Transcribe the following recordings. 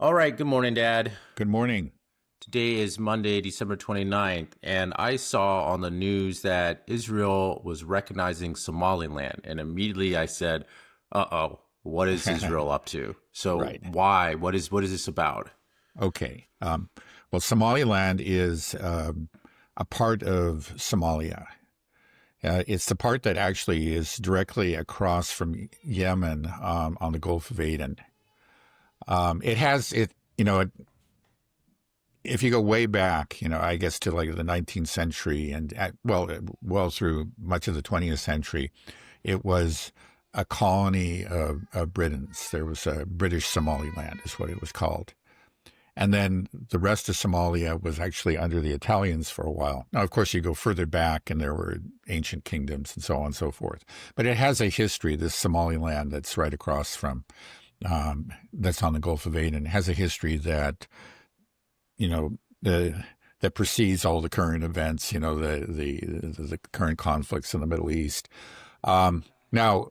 All right, good morning, Dad. Good morning. Today is Monday, December 29th, and I saw on the news that Israel was recognizing Somaliland, and immediately I said, "Uh-oh, what is Israel up to?" So Right. why? What is this about? Okay. Well, Somaliland is a part of Somalia. It's the part that actually is directly across from Yemen on the Gulf of Aden. It has it. If you go way back, I guess to like the 19th century and well through much of the 20th century, it was a colony of Britons. There was a British Somaliland, is what it was called. And then the rest of Somalia was actually under the Italians for a while. Now, of course, you go further back and there were ancient kingdoms and so on and so forth. But it has a history, this Somaliland that's right across from, that's on the Gulf of Aden, has a history that, that precedes all the current events, the current conflicts in the Middle East. Now,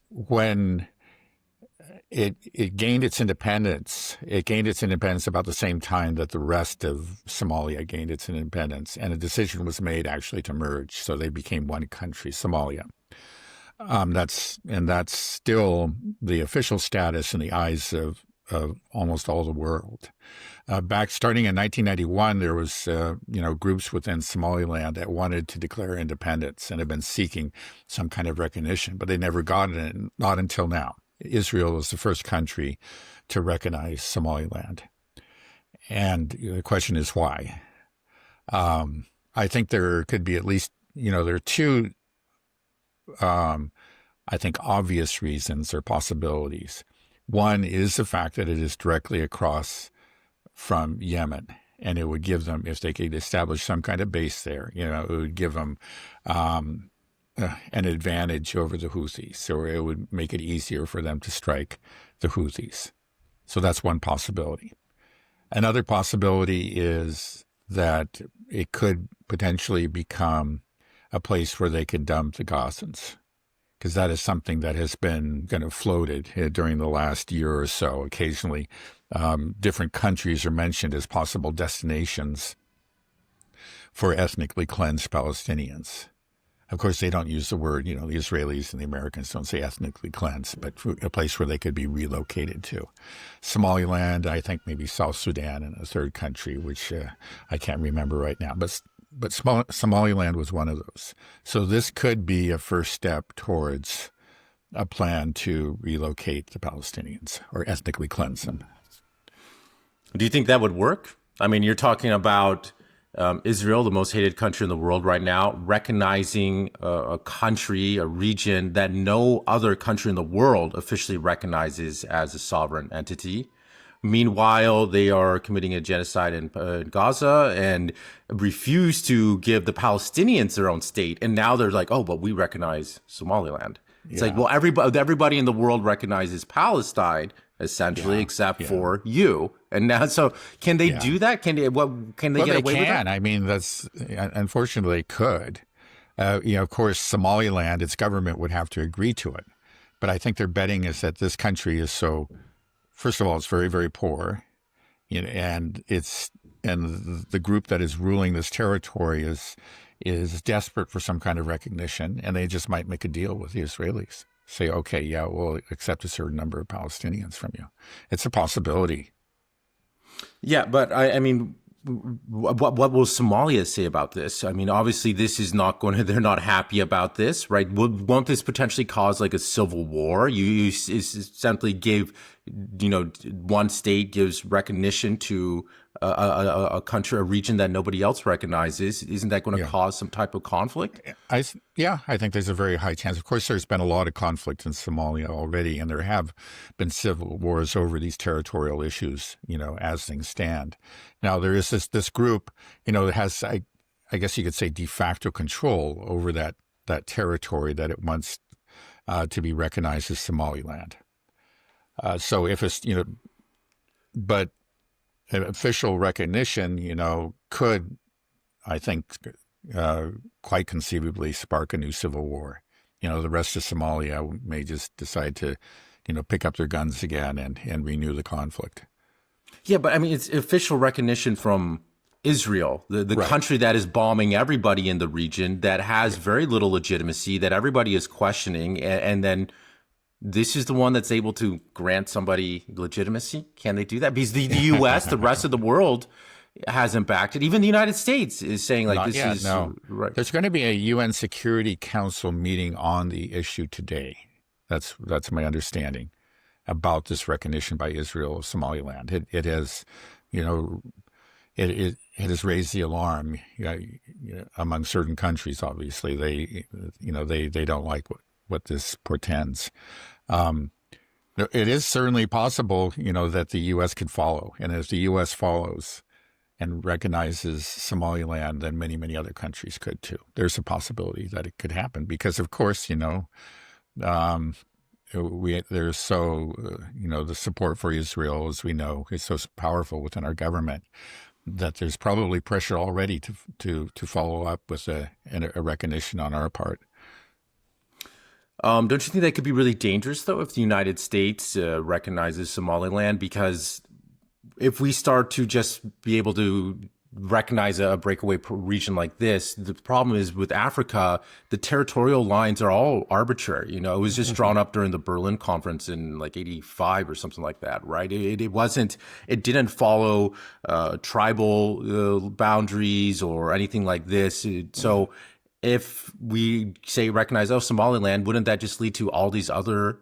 when it gained its independence. It gained its independence about the same time that the rest of Somalia gained its independence, and a decision was made actually to merge, so they became one country, Somalia. That's still the official status in the eyes of almost all the world. Back starting in 1991, there was groups within Somaliland that wanted to declare independence and have been seeking some kind of recognition, but they never got it, not until now. Israel was the first country to recognize Somaliland. And the question is why? I think there could be at least, there are two, I think, obvious reasons or possibilities. One is the fact that it is directly across from Yemen, and it would give them, if they could establish some kind of base there, it would give them an advantage over the Houthis, or it would make it easier for them to strike the Houthis. So that's one possibility. Another possibility is that it could potentially become a place where they could dump the Gazans, because that is something that has been kind of floated during the last year or so. Occasionally, different countries are mentioned as possible destinations for ethnically cleansed Palestinians. Of course, they don't use the word, the Israelis and the Americans don't say ethnically cleansed, but a place where they could be relocated to. Somaliland, I think maybe South Sudan, and a third country, which I can't remember right now. But Somaliland was one of those. So this could be a first step towards a plan to relocate the Palestinians or ethnically cleanse them. Do you think that would work? I mean, you're talking about Israel, the most hated country in the world right now, recognizing a country, a region that no other country in the world officially recognizes as a sovereign entity. Meanwhile, they are committing a genocide in Gaza and refuse to give the Palestinians their own state. And now they're like, oh, but we recognize Somaliland. It's like, well, everybody in the world recognizes Palestine, essentially, except for you. And now, so can they do that? Can they get away with that? I mean, that's unfortunately they could. Of course, Somaliland, its government would have to agree to it. But I think their betting is that this country is so. First of all, it's very, very poor, and the group that is ruling this territory is desperate for some kind of recognition, and they just might make a deal with the Israelis. Say, okay, yeah, we'll accept a certain number of Palestinians from you. It's a possibility. Yeah, but I mean, what will Somalia say about this? I mean, obviously, this is not going to. They're not happy about this, right? Won't this potentially cause like a civil war? You simply give, one state gives recognition to a country, a region that nobody else recognizes. Isn't that going to cause some type of conflict? I think there's a very high chance. Of course, there's been a lot of conflict in Somalia already, and there have been civil wars over these territorial issues, as things stand. Now, there is this group, that has, I guess you could say, de facto control over that territory that it wants to be recognized as Somaliland. So if it's, but official recognition, could, I think, quite conceivably spark a new civil war. The rest of Somalia may just decide to, pick up their guns again and renew the conflict. Yeah, but I mean, it's official recognition from Israel, the Right. country that is bombing everybody in the region, that has very little legitimacy, that everybody is questioning, and then this is the one that's able to grant somebody legitimacy. Can they do that? Because the U.S., the rest of the world, hasn't backed it. Even the United States is saying like Not this yet, is no. right. There's going to be a UN Security Council meeting on the issue today. That's my understanding about this recognition by Israel of Somaliland. It has, you know, it has raised the alarm among certain countries. Obviously, they don't like what this portends. It is certainly possible, that the U.S. could follow, and if the U.S. follows and recognizes Somaliland, then many, many other countries could too. There's a possibility that it could happen because, of course, there's the support for Israel, as we know, is so powerful within our government that there's probably pressure already to follow up with a recognition on our part. Don't you think that could be really dangerous, though, if the United States recognizes Somaliland? Because if we start to just be able to recognize a breakaway region like this, the problem is with Africa, the territorial lines are all arbitrary. It was just drawn up during the Berlin conference in like 85 or something like that, right? It didn't follow tribal boundaries or anything like this. So if we say recognize, Somaliland, wouldn't that just lead to all these other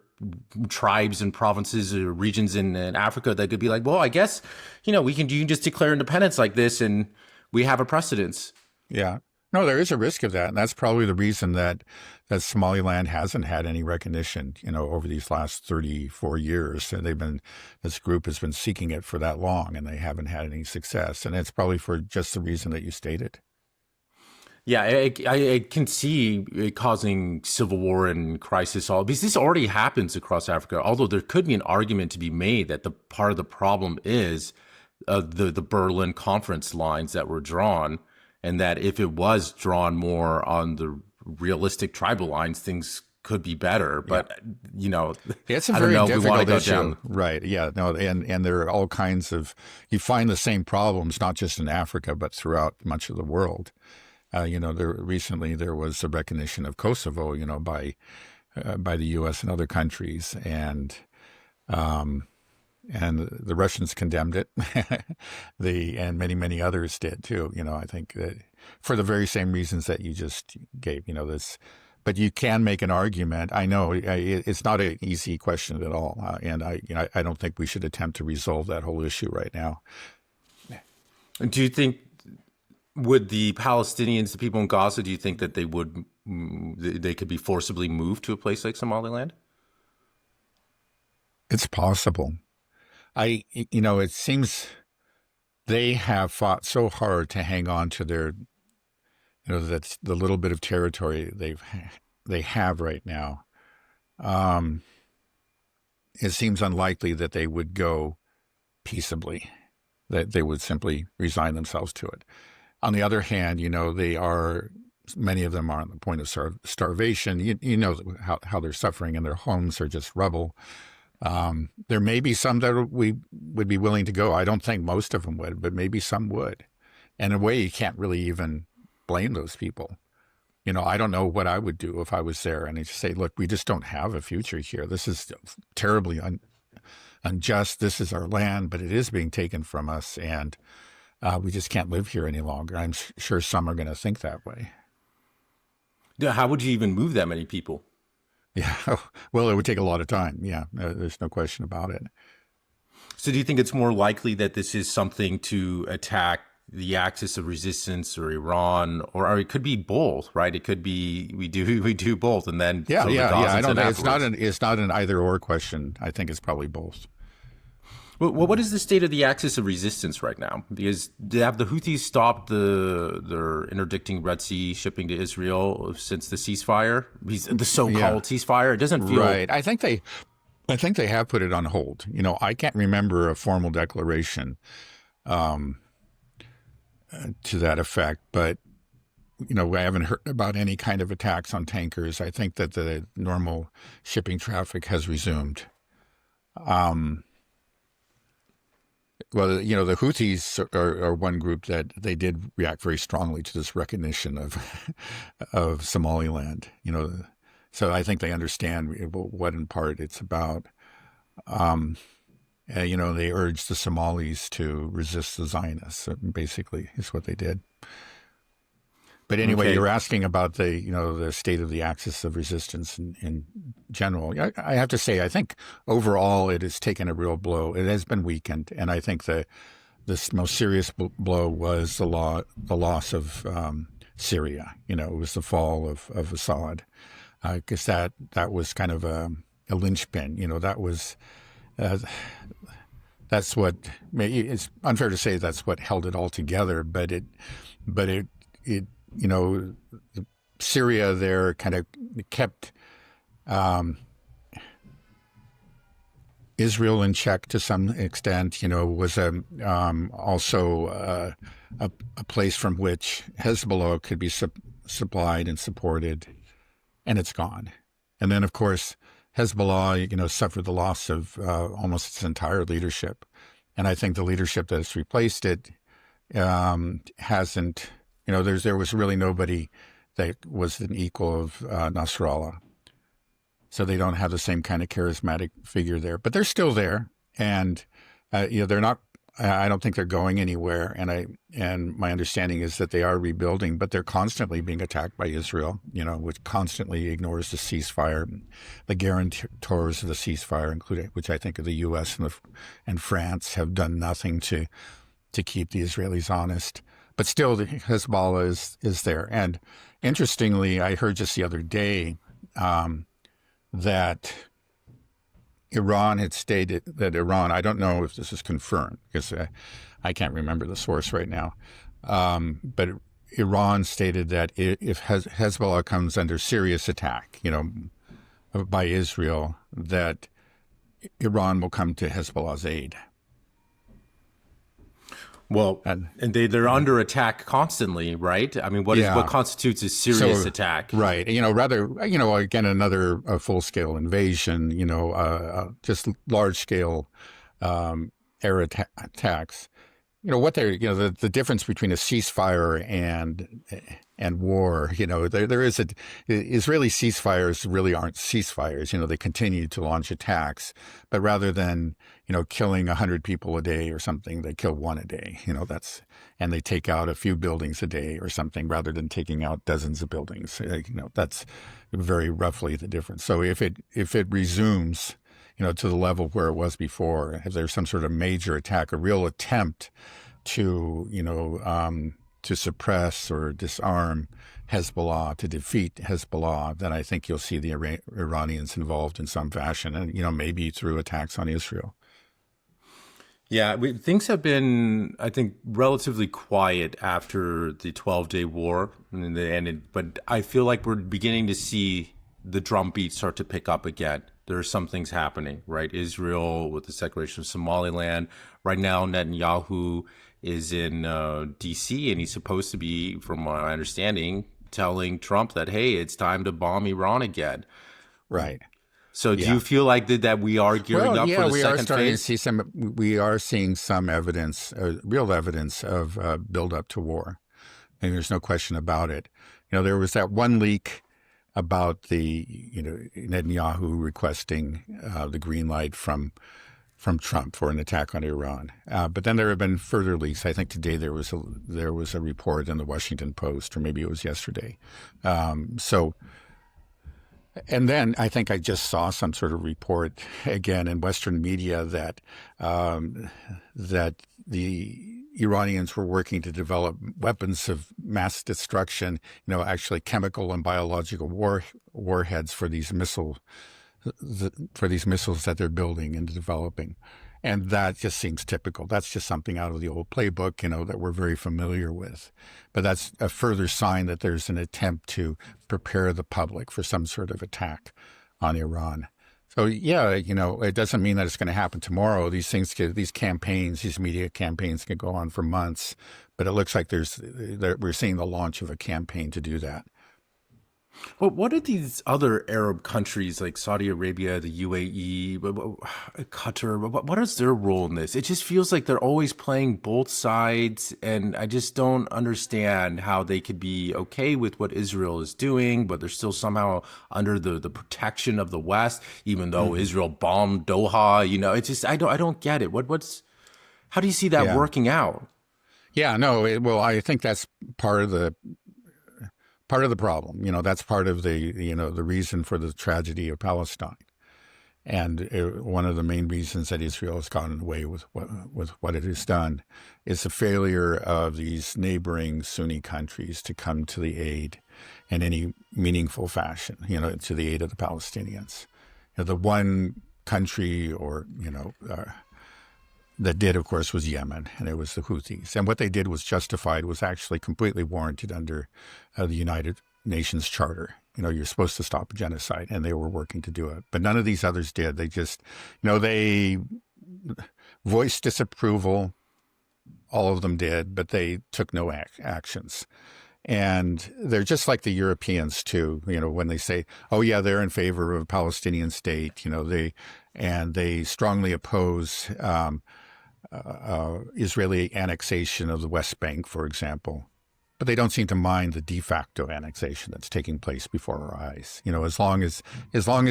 tribes and provinces or regions in Africa that could be like, well, I guess, you can just declare independence like this and we have a precedence. Yeah. No, there is a risk of that. And that's probably the reason that Somaliland hasn't had any recognition, over these last 34 years. And this group has been seeking it for that long and they haven't had any success. And it's probably for just the reason that you stated. Yeah, I can see it causing civil war and crisis because this already happens across Africa. Although there could be an argument to be made that the part of the problem is the Berlin Conference lines that were drawn, and that if it was drawn more on the realistic tribal lines, things could be better. But it's a I very don't know if we want to go issue. down. Right? Yeah. No. And there are all kinds of, you find the same problems not just in Africa but throughout much of the world. Recently there was a recognition of Kosovo, by the U.S. and other countries, and the Russians condemned it, and many others did too. I think that for the very same reasons that you just gave. This, but you can make an argument. I know it's not an easy question at all, and I don't think we should attempt to resolve that whole issue right now. Do you think? Would the Palestinians, the people in Gaza, do you think that they could be forcibly moved to a place like Somaliland? It's possible. It seems they have fought so hard to hang on to their, that's the little bit of territory they have right now. It seems unlikely that they would go peaceably, that they would simply resign themselves to it. On the other hand, many of them are on the point of starvation. You know how they're suffering, and their homes are just rubble. There may be some that we would be willing to go. I don't think most of them would, but maybe some would. And in a way, you can't really even blame those people. I don't know what I would do if I was there and I'd just say, look, we just don't have a future here. This is terribly unjust. This is our land, but it is being taken from us, and we just can't live here any longer. I'm sure some are going to think that way. Yeah, how would you even move that many people? Yeah, well, it would take a lot of time. Yeah, there's no question about it. So do you think it's more likely that this is something to attack the axis of resistance or Iran, or it could be both, right? It could be we do both, and then yeah. I don't think it's not an either or question. I think it's probably both. Well, what is the state of the axis of resistance right now? Because have the Houthis stopped their interdicting Red Sea shipping to Israel since the ceasefire? The so-called ceasefire. It doesn't feel right. I think they have put it on hold. I can't remember a formal declaration to that effect, but I haven't heard about any kind of attacks on tankers. I think that the normal shipping traffic has resumed. Well, the Houthis are one group that they did react very strongly to this recognition of of Somaliland. So I think they understand what in part it's about. They urged the Somalis to resist the Zionists. Basically, is what they did. But anyway, Okay. you're asking about the state of the axis of resistance in general. I have to say, I think overall it has taken a real blow. It has been weakened, and I think the most serious blow was the loss of Syria. It was the fall of Assad, because that was kind of a linchpin. That's what it's unfair to say that's what held it all together, but it Syria there kind of kept Israel in check to some extent. Was also a place from which Hezbollah could be supplied and supported, and it's gone. And then, of course, Hezbollah, suffered the loss of almost its entire leadership, and I think the leadership that has replaced it hasn't. There was really nobody that was an equal of Nasrallah. So they don't have the same kind of charismatic figure there, but they're still there, and they're not. I don't think they're going anywhere, and my understanding is that they are rebuilding, but they're constantly being attacked by Israel. Which constantly ignores the ceasefire, the guarantors of the ceasefire, including which I think of the U.S. and France have done nothing to keep the Israelis honest. But still, the Hezbollah is there. And interestingly, I heard just the other day that Iran had stated that I don't know if this is confirmed because I can't remember the source right now, but Iran stated that if Hezbollah comes under serious attack, by Israel, that Iran will come to Hezbollah's aid. Well, and they're under attack constantly, right? I mean, what constitutes a serious attack? Right. Again, another full-scale invasion, just large-scale air attacks. What they're, the difference between a ceasefire and war, there is Israeli ceasefires really aren't ceasefires. They continue to launch attacks, but rather than, killing 100 people a day or something, they kill one a day, and they take out a few buildings a day or something rather than taking out dozens of buildings. That's very roughly the difference. So if it resumes, to the level where it was before, if there's some sort of major attack, a real attempt to, to suppress or disarm Hezbollah, to defeat Hezbollah, then I think you'll see the Iranians involved in some fashion, and maybe through attacks on Israel. Yeah, things have been, I think, relatively quiet after the 12-day war, and they ended. But I feel like we're beginning to see the drumbeat start to pick up again. There are some things happening, right? Israel with the separation of Somaliland. Right now, Netanyahu is in D.C., and he's supposed to be, from my understanding, telling Trump that, hey, it's time to bomb Iran again. Right. So do you feel like that we are gearing up for the we second are starting phase? to see we are seeing some evidence, real evidence of build up to war. And there's no question about it. There was that one leak about the, Netanyahu requesting the green light from Trump for an attack on Iran. But then there have been further leaks. I think today there was a report in the Washington Post, or maybe it was yesterday. And then I think I just saw some sort of report again in Western media that the Iranians were working to develop weapons of mass destruction, actually chemical and biological warheads for these missiles that they're building and developing. And that just seems typical. That's just something out of the old playbook, that we're very familiar with. But that's a further sign that there's an attempt to prepare the public for some sort of attack on Iran. So, it doesn't mean that it's going to happen tomorrow. These campaigns, these media campaigns can go on for months. But it looks like we're seeing the launch of a campaign to do that. Well, what are these other Arab countries like Saudi Arabia, the UAE, Qatar? What is their role in this? It just feels like they're always playing both sides, and I just don't understand how they could be okay with what Israel is doing, but they're still somehow under the protection of the West, even though Hmm. Israel bombed Doha. It's just I don't get it. How do you see that Yeah. working out? Yeah, no, well, I think that's part of the problem. That's part of the reason for the tragedy of Palestine. And one of the main reasons that Israel has gotten away with what it has done is the failure of these neighboring Sunni countries to come to the aid in any meaningful fashion, to the aid of the Palestinians. The one country that did, of course, was Yemen, and it was the Houthis. And what they did was justified, was actually completely warranted under the United Nations Charter. You're supposed to stop genocide, and they were working to do it. But none of these others did. They just, they voiced disapproval. All of them did, but they took no actions. And they're just like the Europeans too. When they say, "Oh yeah, they're in favor of a Palestinian state," they strongly oppose Israeli annexation of the West Bank, for example. But they don't seem to mind the de facto annexation that's taking place before our eyes. As long as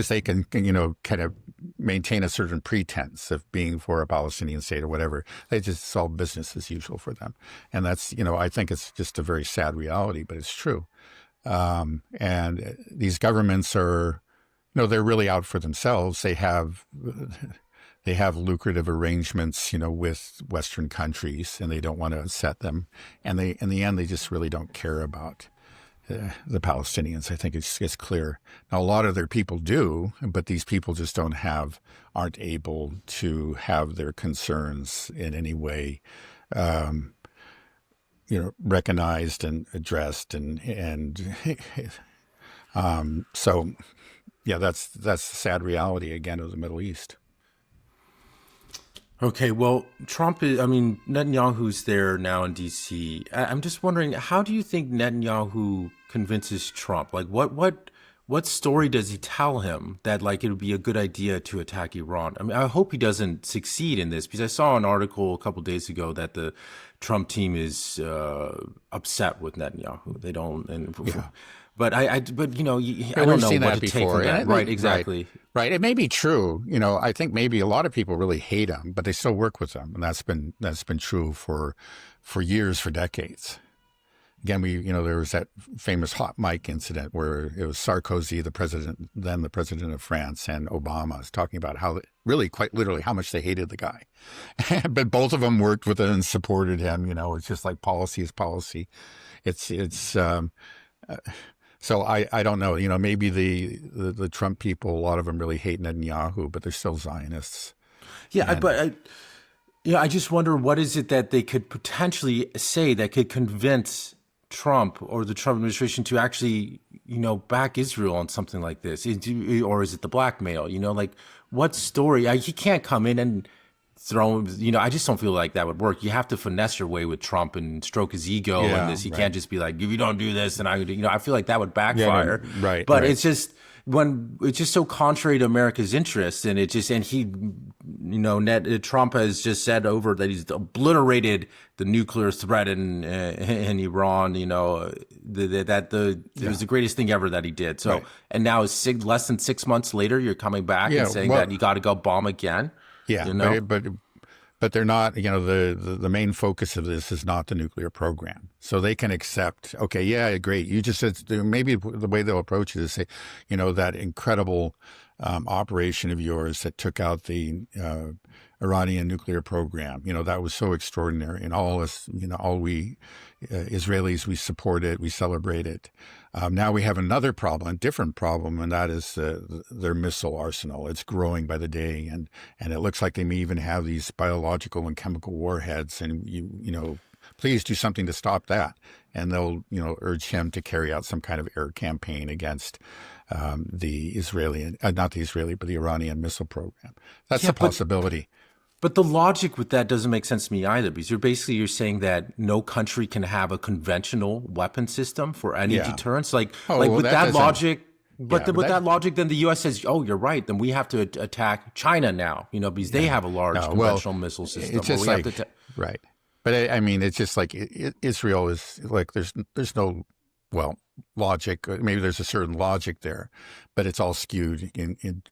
they can, kind of maintain a certain pretense of being for a Palestinian state or whatever, they just solve business as usual for them. And that's, I think it's just a very sad reality, but it's true. And these governments are, they're really out for themselves. They have lucrative arrangements, with Western countries, and they don't want to upset them. And in the end, they just really don't care about the Palestinians. I think it's clear. Now, a lot of their people do, but these people just aren't able to have their concerns in any way, recognized and addressed. So, yeah, that's the sad reality again of the Middle East. Okay, well, Netanyahu's there now in D.C. I'm just wondering, how do you think Netanyahu convinces Trump? Like, what story does he tell him that, like, it would be a good idea to attack Iran? I mean, I hope he doesn't succeed in this, because I saw an article a couple days ago that the Trump team is upset with Netanyahu. They don't, Yeah. but I don't know We've what seen to that take before. from that. Right, exactly. Right. It may be true. I think maybe a lot of people really hate him, but they still work with him, and that's been true for years, for decades. Again, there was that famous hot mic incident where it was Sarkozy, then the president of France, and Obama was talking about how, really, quite literally, how much they hated the guy. But both of them worked with him and supported him. It's just like policy is policy. So I don't know. Maybe the Trump people, a lot of them really hate Netanyahu, but they're still Zionists. Yeah, I just wonder, what is it that they could potentially say that could convince Trump or the Trump administration to actually, back Israel on something like this? Or is it the blackmail? Like, what story? He can't come in and throw, I just don't feel like that would work. You have to finesse your way with Trump and stroke his ego Yeah, and this. He right. can't just be like, if you don't do this, then I feel like that would backfire. Yeah, right. But right. it's just, when it's just so contrary to America's interests, and Trump has just said over that he's obliterated the nuclear threat in Iran. It was the greatest thing ever that he did. So, Right. and now less than 6 months later, you're coming back and saying that you got to go bomb again. Yeah, but they're not. The main focus of this is not the nuclear program, so they can accept. Okay, yeah, great. You just said maybe the way they'll approach it is say, that incredible operation of yours that took out the Iranian nuclear program. That was so extraordinary, and all us, all we Israelis, we support it, we celebrate it. Now we have another problem, a different problem, and that is their missile arsenal. It's growing by the day, and it looks like they may even have these biological and chemical warheads. And please do something to stop that. And they'll urge him to carry out some kind of air campaign against the Iranian missile program. That's a possibility. But the logic with that doesn't make sense to me either, because you're saying that no country can have a conventional weapon system for any Yeah. deterrence. Like well, with that doesn't- logic, Yeah, but with that logic, then the U.S. says, "Oh, you're right. Then we have to attack China now, because they have a large No, conventional missile system." It's just or we like, have to right. But I mean, it's just like Israel is like, there's no, well, logic. Maybe there's a certain logic there, but it's all skewed in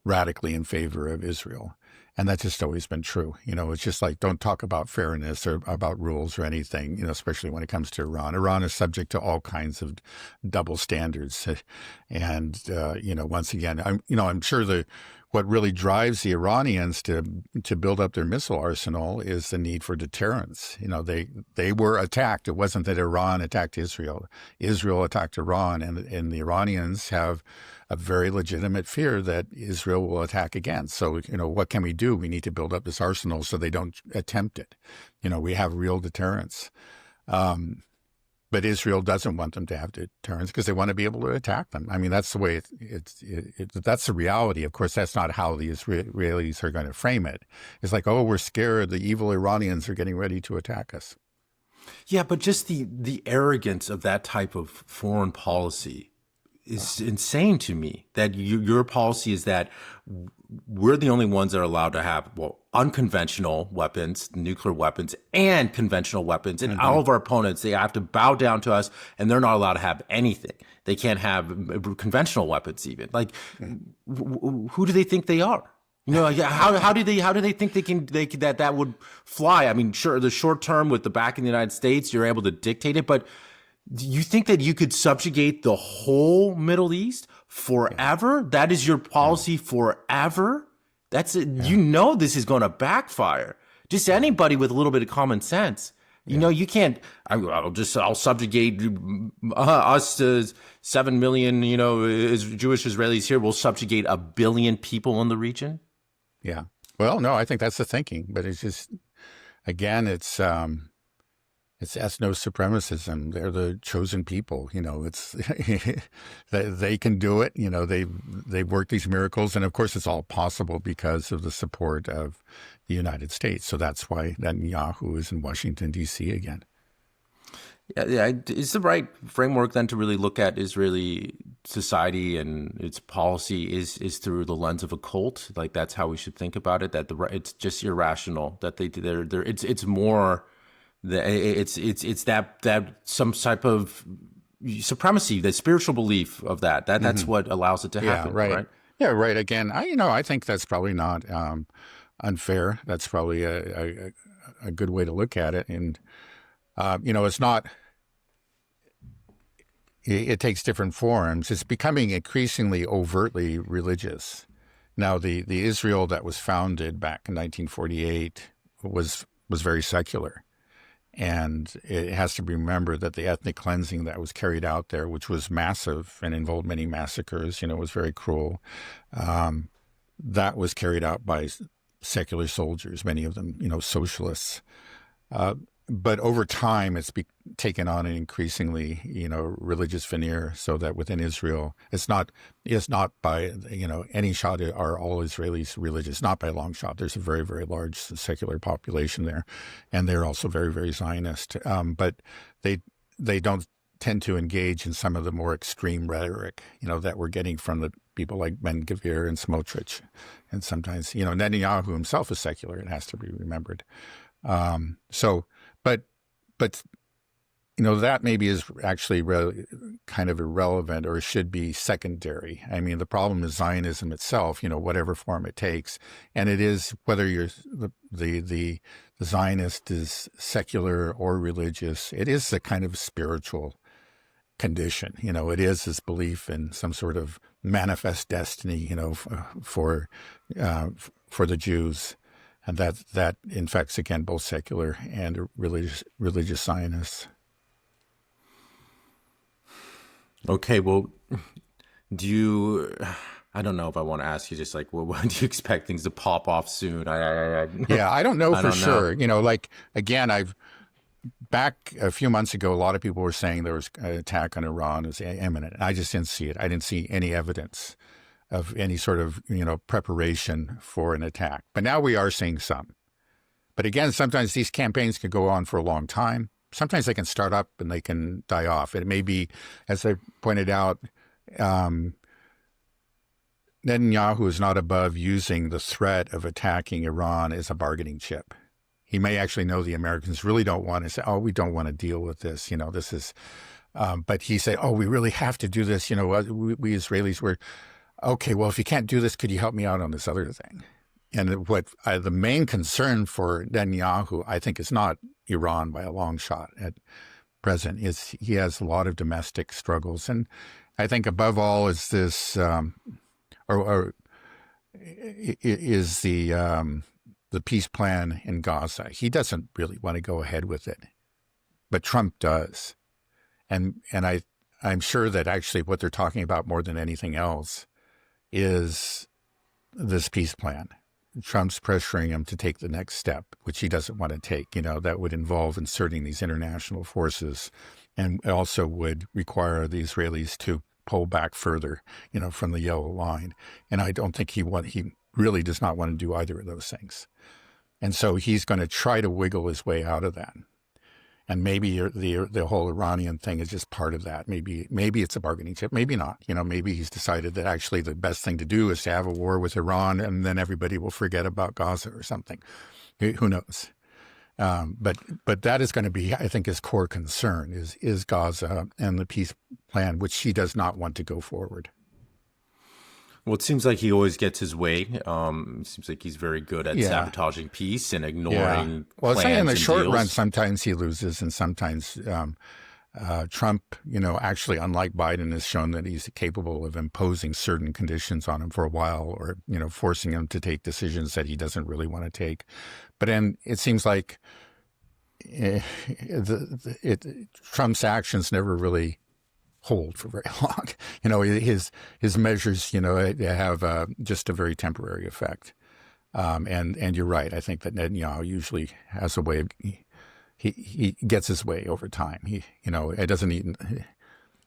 radically in favor of Israel. And that's just always been true. It's just like, don't talk about fairness or about rules or anything, especially when it comes to Iran. Iran is subject to all kinds of double standards. And, once again, I'm sure what really drives the Iranians to build up their missile arsenal is the need for deterrence. They were attacked. It wasn't that Iran attacked Israel. Israel attacked Iran, and the Iranians have a very legitimate fear that Israel will attack again. So, what can we do? We need to build up this arsenal so they don't attempt it. We have real deterrence. But Israel doesn't want them to have deterrence because they want to be able to attack them. I mean, that's the way that's the reality. Of course, that's not how the Israelis are going to frame it. It's like, oh, we're scared. The evil Iranians are getting ready to attack us. Yeah, but just the arrogance of that type of foreign policy is insane to me. That your policy is that we're the only ones that are allowed to have, unconventional weapons, nuclear weapons, and conventional weapons. And all of our opponents, they have to bow down to us, and they're not allowed to have anything. They can't have conventional weapons even. Like, who do they think they are? How do they think that would fly? I mean, sure, the short term with the back in the United States, you're able to dictate it, but do you think that you could subjugate the whole Middle East forever? Yeah. That is your policy forever? That's it. Yeah. This is going to backfire. Just anybody with a little bit of common sense. You can't. I'll subjugate us to 7 million. Jewish Israelis here. We'll subjugate 1 billion people in the region. Yeah. Well, no, I think that's the thinking, but it's just, again, it's ethno-supremacism. They're the chosen people. It's they can do it. They've worked these miracles, and of course, it's all possible because of the support of the United States. So that's why Netanyahu is in Washington D.C. again. Yeah, it's the right framework then to really look at Israeli society and its policy is through the lens of a cult. Like that's how we should think about it. That it's just irrational. That it's more. It's that some type of supremacy, the spiritual belief of that's what allows it to happen. Right. Yeah. Right. Again, I think that's probably not unfair. That's probably a good way to look at it. And it's not. It takes different forms. It's becoming increasingly overtly religious. Now, the Israel that was founded back in 1948 was very secular. And it has to be remembered that the ethnic cleansing that was carried out there, which was massive and involved many massacres, was very cruel. That was carried out by secular soldiers, many of them, socialists. But over time, it's taken on an increasingly, religious veneer, so that within Israel, it's not by, any shot are all Israelis religious, not by a long shot. There's a very, very large secular population there, and they're also very, very Zionist. But they don't tend to engage in some of the more extreme rhetoric, that we're getting from the people like Ben-Gvir and Smotrich. And sometimes, Netanyahu himself is secular, it has to be remembered. But that maybe is actually kind of irrelevant or should be secondary. I mean, the problem is Zionism itself, whatever form it takes. And it is, whether you're the Zionist is secular or religious, it is a kind of spiritual condition. It is this belief in some sort of manifest destiny, for the Jews. And that infects, again, both secular and religious Zionists. Okay, well, I don't know if I want to ask you just like, well, when do you expect things to pop off soon? Yeah, I don't know for sure. Again, back a few months ago, a lot of people were saying there was an attack on Iran was imminent. I just didn't see it. I didn't see any evidence any sort of preparation for an attack. But now we are seeing some. But again, sometimes these campaigns can go on for a long time. Sometimes they can start up and they can die off. It may be, as I pointed out, Netanyahu is not above using the threat of attacking Iran as a bargaining chip. He may actually know the Americans really don't want to say, oh, we don't want to deal with this. This is, but he said, oh, we really have to do this. We Israelis were, okay, well, if you can't do this, could you help me out on this other thing? And what the main concern for Netanyahu, I think, is not Iran by a long shot at present. Is he has a lot of domestic struggles, and I think above all is this, is the peace plan in Gaza. He doesn't really want to go ahead with it, but Trump does, and I'm sure that actually what they're talking about more than anything else is this peace plan. Trump's pressuring him to take the next step, which he doesn't want to take. That would involve inserting these international forces, and also would require the Israelis to pull back further, from the yellow line. And I don't think he really does not want to do either of those things. And so he's going to try to wiggle his way out of that. And maybe the whole Iranian thing is just part of that. Maybe it's a bargaining chip. Maybe not. Maybe he's decided that actually the best thing to do is to have a war with Iran, and then everybody will forget about Gaza or something. Who knows? But that is going to be, I think, his core concern is Gaza and the peace plan, which he does not want to go forward. Well, it seems like he always gets his way. It seems like he's very good at sabotaging peace and ignoring Well, plans in the and short deals. run, sometimes he loses, and sometimes Trump, actually, unlike Biden, has shown that he's capable of imposing certain conditions on him for a while, or forcing him to take decisions that he doesn't really want to take. But then it seems like Trump's actions never really hold for very long. His measures, have just a very temporary effect. And you're right. I think that Netanyahu usually has a way of he gets his way over time. It doesn't even,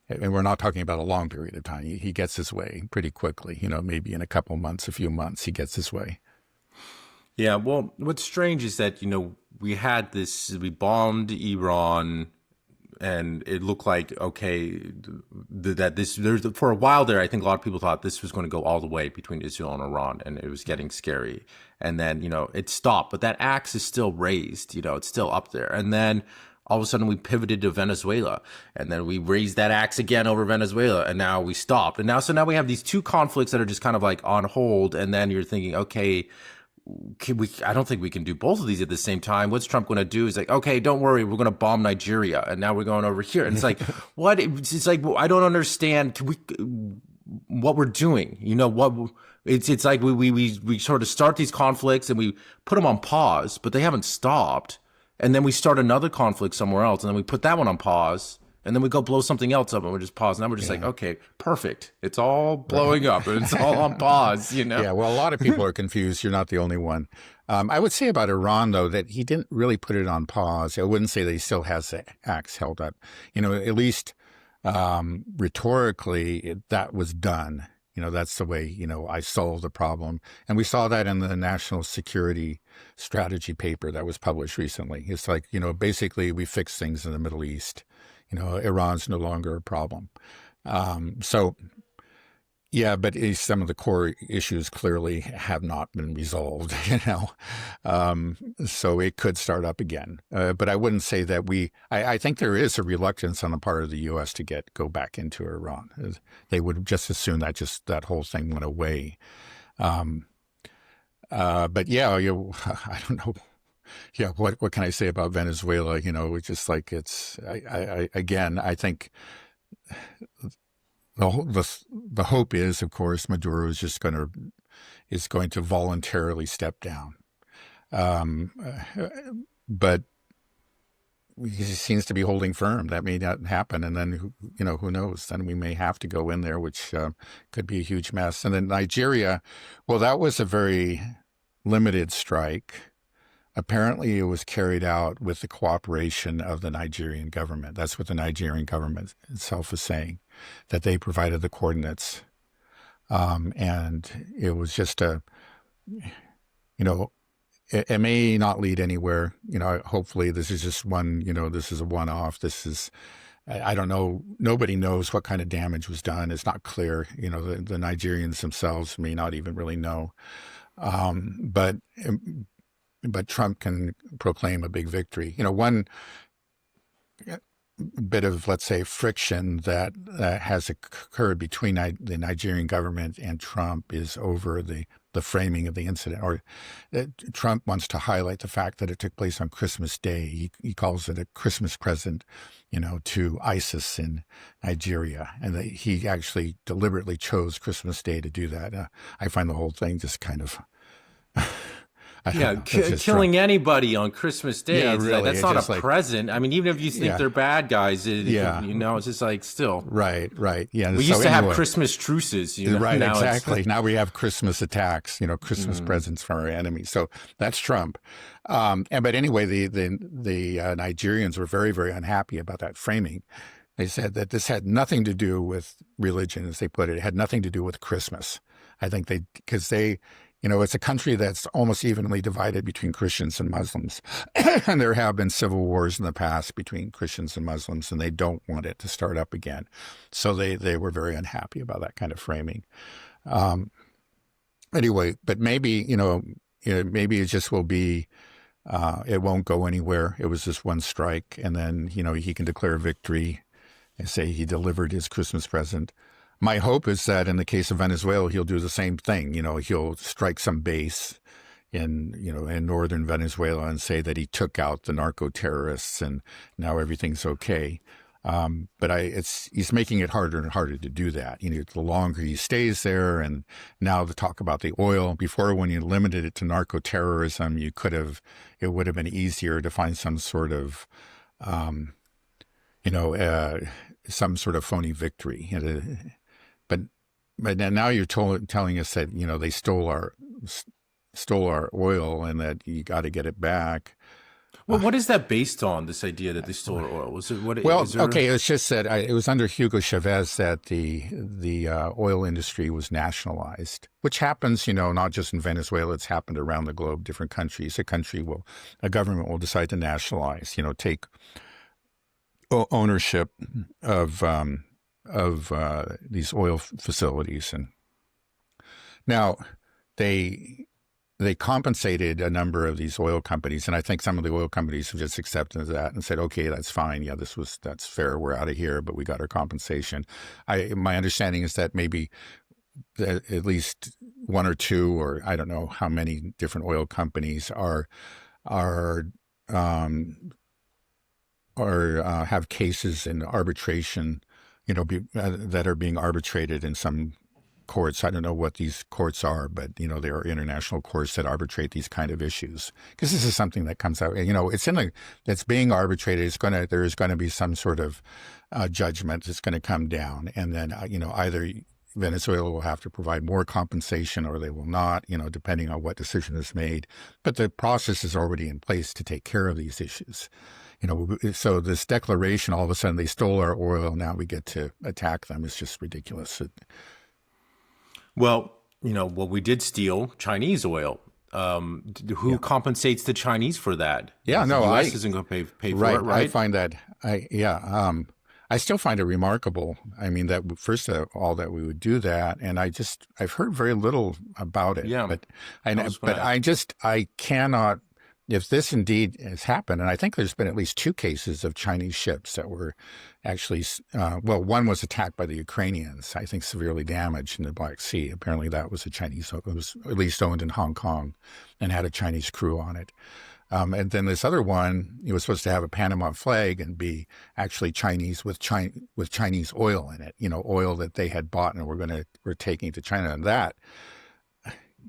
and we're not talking about a long period of time. He gets his way pretty quickly. Maybe in a few months, he gets his way. Yeah. Well, what's strange is that we bombed Iran. And it looked like, okay, for a while there, I think a lot of people thought this was going to go all the way between Israel and Iran, and it was getting scary. And then, it stopped, but that axe is still raised, it's still up there. And then all of a sudden we pivoted to Venezuela, and then we raised that axe again over Venezuela, and now we stopped. And now we have these two conflicts that are just kind of like on hold. And then you're thinking, okay, I don't think we can do both of these at the same time. What's Trump going to do? He's like, okay, don't worry, we're going to bomb Nigeria, and now we're going over here. And it's like, what? It's like, well, I don't understand. What we're doing? What? It's like we sort of start these conflicts and we put them on pause, but they haven't stopped. And then we start another conflict somewhere else, and then we put that one on pause. And then we go blow something else up, and we're just pausing. Now we're just like, okay, perfect. It's all blowing up, and it's all on pause, Yeah, well, a lot of people are confused. You're not the only one. I would say about Iran, though, that he didn't really put it on pause. I wouldn't say that he still has the axe held up. At least rhetorically, that was done. That's the way, I solved the problem. And we saw that in the National Security Strategy paper that was published recently. It's like, basically we fixed things in the Middle East. Iran's no longer a problem. So, yeah, but some of the core issues clearly have not been resolved, so it could start up again. But I wouldn't say that I think there is a reluctance on the part of the U.S. to go back into Iran. They would just assume that whole thing went away. But yeah, I don't know. Yeah, what can I say about Venezuela? It's just like I think the hope is, of course, Maduro is going to voluntarily step down, but he seems to be holding firm. That may not happen, and then who knows? Then we may have to go in there, which could be a huge mess. And then Nigeria, well, that was a very limited strike. Apparently, it was carried out with the cooperation of the Nigerian government. That's what the Nigerian government itself is saying, that they provided the coordinates. And it was just you know, it may not lead anywhere. Hopefully this is just one, this is a one-off. I don't know. Nobody knows what kind of damage was done. It's not clear. The Nigerians themselves may not even really know. But Trump can proclaim a big victory. One bit of, let's say, friction that has occurred between the Nigerian government and Trump is over the framing of the incident. Or Trump wants to highlight the fact that it took place on Christmas Day. He calls it a Christmas present, to ISIS in Nigeria, and that he actually deliberately chose Christmas Day to do that. I find the whole thing just kind of. Killing anybody on Christmas Day. Yeah, it's really. That's not a present. I mean, even if you think they're bad guys, it's just like still. Right. Yeah. We used to have Christmas truces. Right, now exactly. Now we have Christmas attacks, Christmas presents from our enemies. So that's Trump. But anyway, the Nigerians were very, very unhappy about that framing. They said that this had nothing to do with religion, as they put it. It had nothing to do with Christmas. I think because it's a country that's almost evenly divided between Christians and Muslims. And there have been civil wars in the past between Christians and Muslims, and they don't want it to start up again. So they were very unhappy about that kind of framing. Anyway, but maybe, maybe it just will be, it won't go anywhere. It was just one strike. And then, he can declare victory and say he delivered his Christmas present. My hope is that in the case of Venezuela, he'll do the same thing. He'll strike some base in northern Venezuela and say that he took out the narco terrorists and now everything's okay. But he's making it harder and harder to do that. The longer he stays there, and now the talk about the oil. Before, when you limited it to narco terrorism, it would have been easier to find some sort of, some sort of phony victory. But now you're telling us that they stole our oil and that you got to get it back. Well, what is that based on? This idea that they stole our oil? Was it what? Okay, it's just that it was under Hugo Chavez that the oil industry was nationalized, which happens, not just in Venezuela. It's happened around the globe. Different countries, a government will decide to nationalize. Take ownership of these oil facilities, and now they compensated a number of these oil companies, and I think some of the oil companies have just accepted that and said, okay, that's fine, that's fair, we're out of here, but we got our compensation. My understanding is that maybe at least one or two, or I don't know how many different oil companies have cases in arbitration, that are being arbitrated in some courts. I don't know what these courts are, but there are international courts that arbitrate these kind of issues. Because this is something that comes out. That's being arbitrated. There is going to be some sort of judgment that's going to come down, and then either Venezuela will have to provide more compensation or they will not. Depending on what decision is made. But the process is already in place to take care of these issues. So this declaration, all of a sudden they stole our oil, now we get to attack them, is just ridiculous. Well, we did steal Chinese oil. Who compensates the Chinese for that? Yeah, the U.S. isn't going to pay for it, right? I find that, I still find it remarkable. I mean, that first of all, that we would do that, and I've heard very little about it. Yeah, I cannot. If this indeed has happened, and I think there's been at least two cases of Chinese ships that were actually, one was attacked by the Ukrainians, I think severely damaged in the Black Sea. Apparently that was it was at least owned in Hong Kong and had a Chinese crew on it. And then this other one, it was supposed to have a Panama flag and be actually Chinese with Chinese oil in it, oil that they had bought and were taking to China. And that,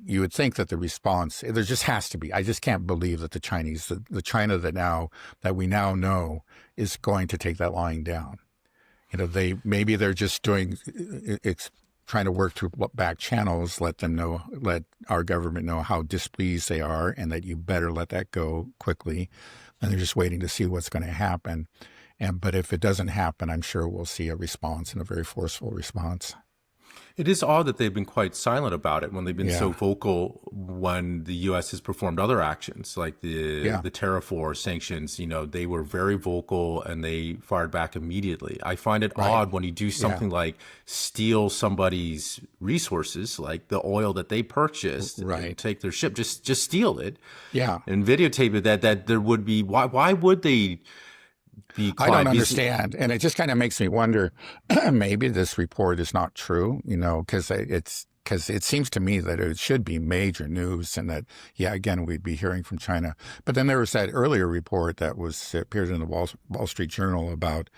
you would think that the response, there just has to be. I just can't believe that the Chinese, the China that we now know is going to take that lying down. Maybe they're just trying to work through back channels, let our government know how displeased they are and that you better let that go quickly. And they're just waiting to see what's going to happen. But if it doesn't happen, I'm sure we'll see a response, and a very forceful response. It is odd that they've been quite silent about it when they've been so Yeah, vocal when the U.S. has performed other actions like yeah, the tariff war sanctions. You know, they were very vocal and they fired back immediately. I find it right. odd when you do Yeah, something like steal somebody's resources, like the oil that they purchased, and right. take their ship, just steal it Yeah. and videotape it. That there would be why would they be I don't quiet? Because understand. And it just kind of makes me wonder, maybe this report is not true, because it seems to me that it should be major news and that, yeah, again, we'd be hearing from China. But then there was that earlier report that appeared in the Wall Street Journal about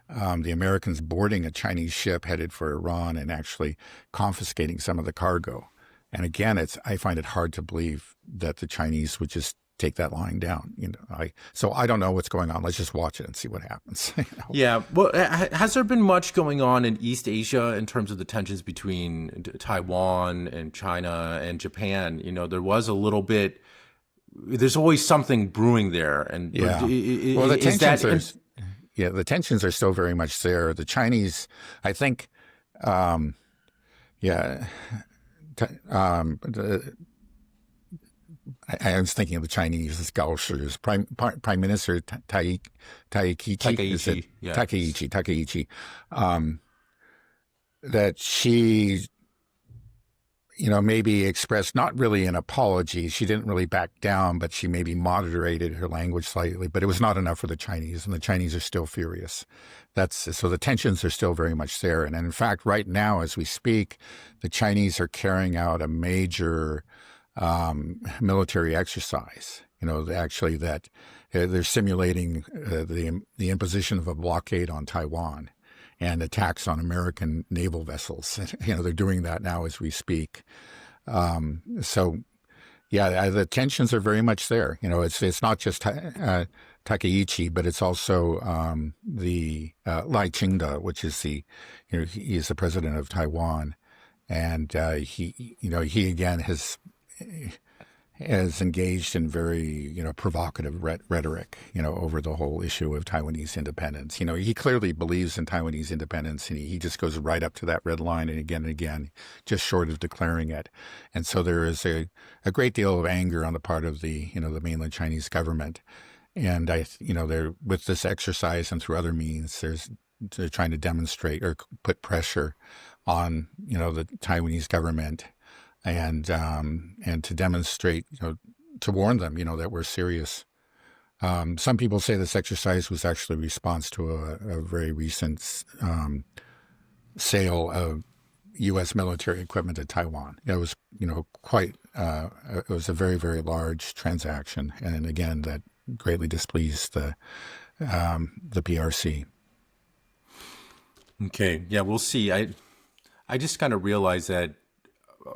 the Americans boarding a Chinese ship headed for Iran and actually confiscating some of the cargo. And again, I find it hard to believe that the Chinese would just take that lying down. So I don't know what's going on. Let's just watch it and see what happens. yeah, well, has there been much going on in East Asia in terms of the tensions between Taiwan and China and Japan? You know, there was a little bit. There's always something brewing there, and Yeah. Well, is that the tensions are still very much there. The Chinese, I think, yeah, I was thinking of the Chinese as Gaoshis. Prime Minister Takaichi, is it? Takaichi? Yeah, Takaichi, that she, maybe expressed not really an apology. She didn't really back down, but she maybe moderated her language slightly. But it was not enough for the Chinese, and the Chinese are still furious. So the tensions are still very much there. And in fact, right now, as we speak, the Chinese are carrying out a major military exercise. Actually, that they're simulating the imposition of a blockade on Taiwan and attacks on American naval vessels. They're doing that now as we speak. So, yeah, the tensions are very much there. It's not just Takaichi, but it's also the Lai Ching-te, which is he is the president of Taiwan, and he again has engaged in very, provocative rhetoric, over the whole issue of Taiwanese independence. He clearly believes in Taiwanese independence, and he just goes right up to that red line and again, just short of declaring it. And so there is a great deal of anger on the part of the mainland Chinese government. And they're with this exercise and through other means, they're trying to demonstrate or put pressure on, the Taiwanese government and to demonstrate, to warn them, that we're serious. Some people say this exercise was actually a response to a very recent sale of U.S. military equipment to Taiwan. It was, it was a very, very large transaction, and again, that greatly displeased the PRC. okay. Yeah, we'll see. I just kind of realized that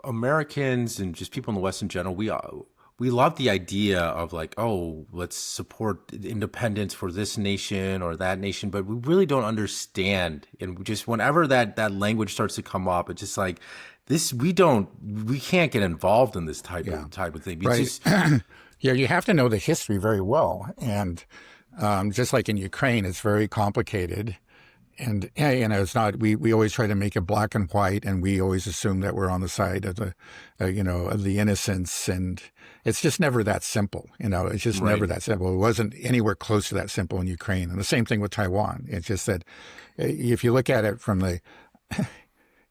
Americans and just people in the West in general, we love the idea of like, oh, let's support independence for this nation or that nation, but we really don't understand. And we just whenever that language starts to come up, it's just like this. We can't get involved in this type of thing. It's Right. just, Yeah, you have to know the history very well, and just like in Ukraine, it's very complicated. And it's not. We always try to make it black and white, and we always assume that we're on the side of the, of the innocents, and it's just never that simple. It's just never that simple. It wasn't anywhere close to that simple in Ukraine, and the same thing with Taiwan. It's just that if you look at it from the,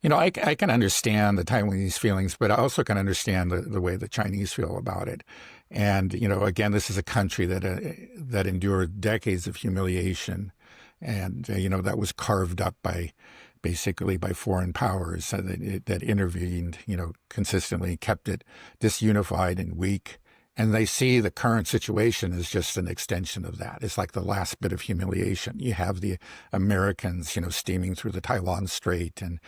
I can understand the Taiwanese feelings, but I also can understand the way the Chinese feel about it. And again, this is a country that endured decades of humiliation. And, that was carved up basically by foreign powers that intervened, consistently, kept it disunified and weak. And they see the current situation as just an extension of that. It's like the last bit of humiliation. You have the Americans, steaming through the Taiwan Strait and